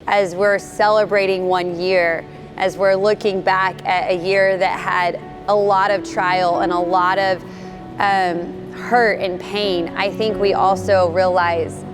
as we're celebrating 1 year, as we're looking back at a year that had a lot of trial and a lot of hurt and pain, I think we also realize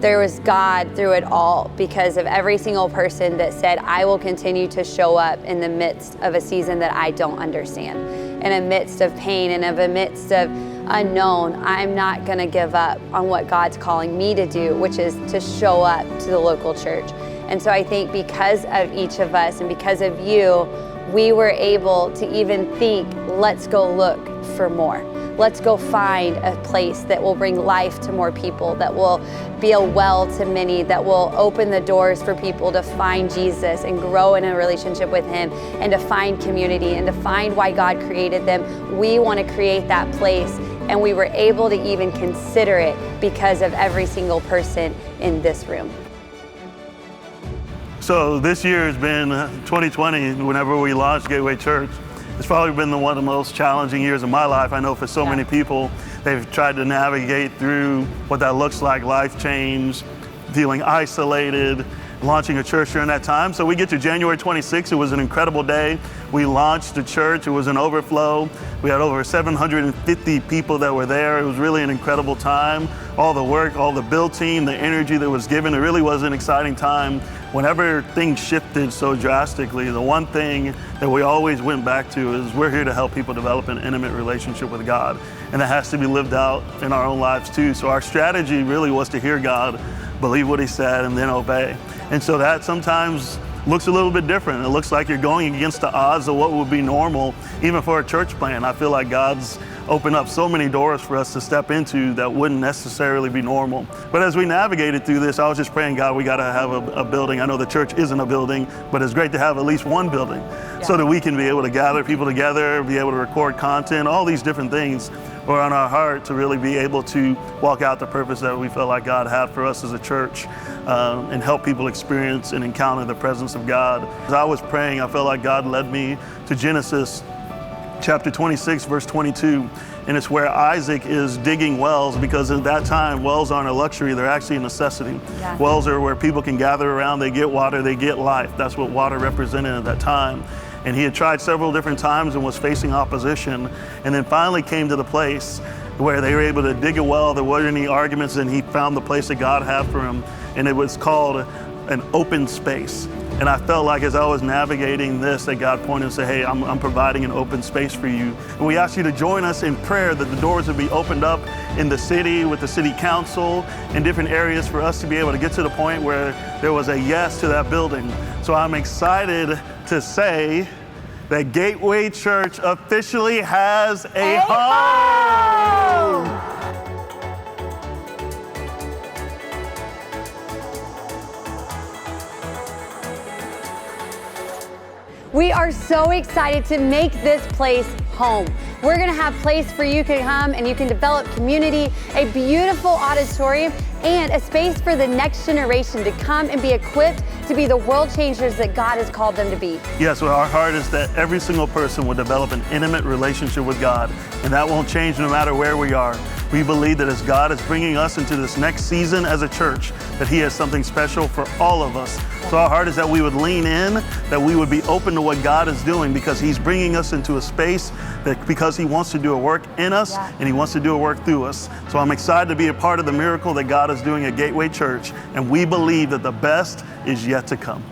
there was God through it all, because of every single person that said, I will continue to show up in the midst of a season that I don't understand, in the midst of pain and in the midst of unknown. I'm not going to give up on what God's calling me to do, which is to show up to the local church. And so I think because of each of us and because of you, we were able to even think, let's go look for more. Let's go find a place that will bring life to more people, that will be a well to many, that will open the doors for people to find Jesus and grow in a relationship with Him, and to find community and to find why God created them. We want to create that place, and we were able to even consider it because of every single person in this room. So this year has been 2020, whenever we launched Gateway Church. It's probably been one of the most challenging years of my life. I know for so many people, they've tried to navigate through what that looks like, life change, feeling isolated, launching a church during that time. So we get to January 26th, it was an incredible day. We launched the church, it was an overflow. We had over 750 people that were there. It was really an incredible time. All the work, all the build team, the energy that was given, it really was an exciting time. Whenever things shifted so drastically, the one thing that we always went back to is we're here to help people develop an intimate relationship with God. And that has to be lived out in our own lives too. So our strategy really was to hear God, believe what He said, and then obey. And so that sometimes looks a little bit different. It looks like you're going against the odds of what would be normal, even for a church plan. I feel like God's opened up so many doors for us to step into that wouldn't necessarily be normal. But as we navigated through this, I was just praying, God, we got to have a building. I know the church isn't a building, but it's great to have at least one building so that we can be able to gather people together, be able to record content, all these different things were on our heart to really be able to walk out the purpose that we felt like God had for us as a church, and help people experience and encounter the presence of God. As I was praying, I felt like God led me to Genesis chapter 26, verse 22. And it's where Isaac is digging wells, because at that time, wells aren't a luxury, they're actually a necessity. Yeah. Wells are where people can gather around, they get water, they get life. That's what water represented at that time. And he had tried several different times and was facing opposition, and then finally came to the place where they were able to dig a well. There weren't any arguments, and he found the place that God had for him, and it was called an open space. And I felt like as I was navigating this, that God pointed and said, hey, I'm providing an open space for you. And we ask you to join us in prayer that the doors would be opened up in the city with the city council in different areas for us to be able to get to the point where there was a yes to that building. So I'm excited to say that Gateway Church officially has a home. We are so excited to make this place home. We're gonna have a place for you to come and you can develop community, a beautiful auditorium, and a space for the next generation to come and be equipped to be the world changers that God has called them to be. Yes, well, our heart is that every single person will develop an intimate relationship with God, and that won't change no matter where we are. We believe that as God is bringing us into this next season as a church, that He has something special for all of us. So our heart is that we would lean in, that we would be open to what God is doing, because He's bringing us into a space that because He wants to do a work in us and He wants to do a work through us. So I'm excited to be a part of the miracle that God is doing at Gateway Church, and we believe that the best is yet to come.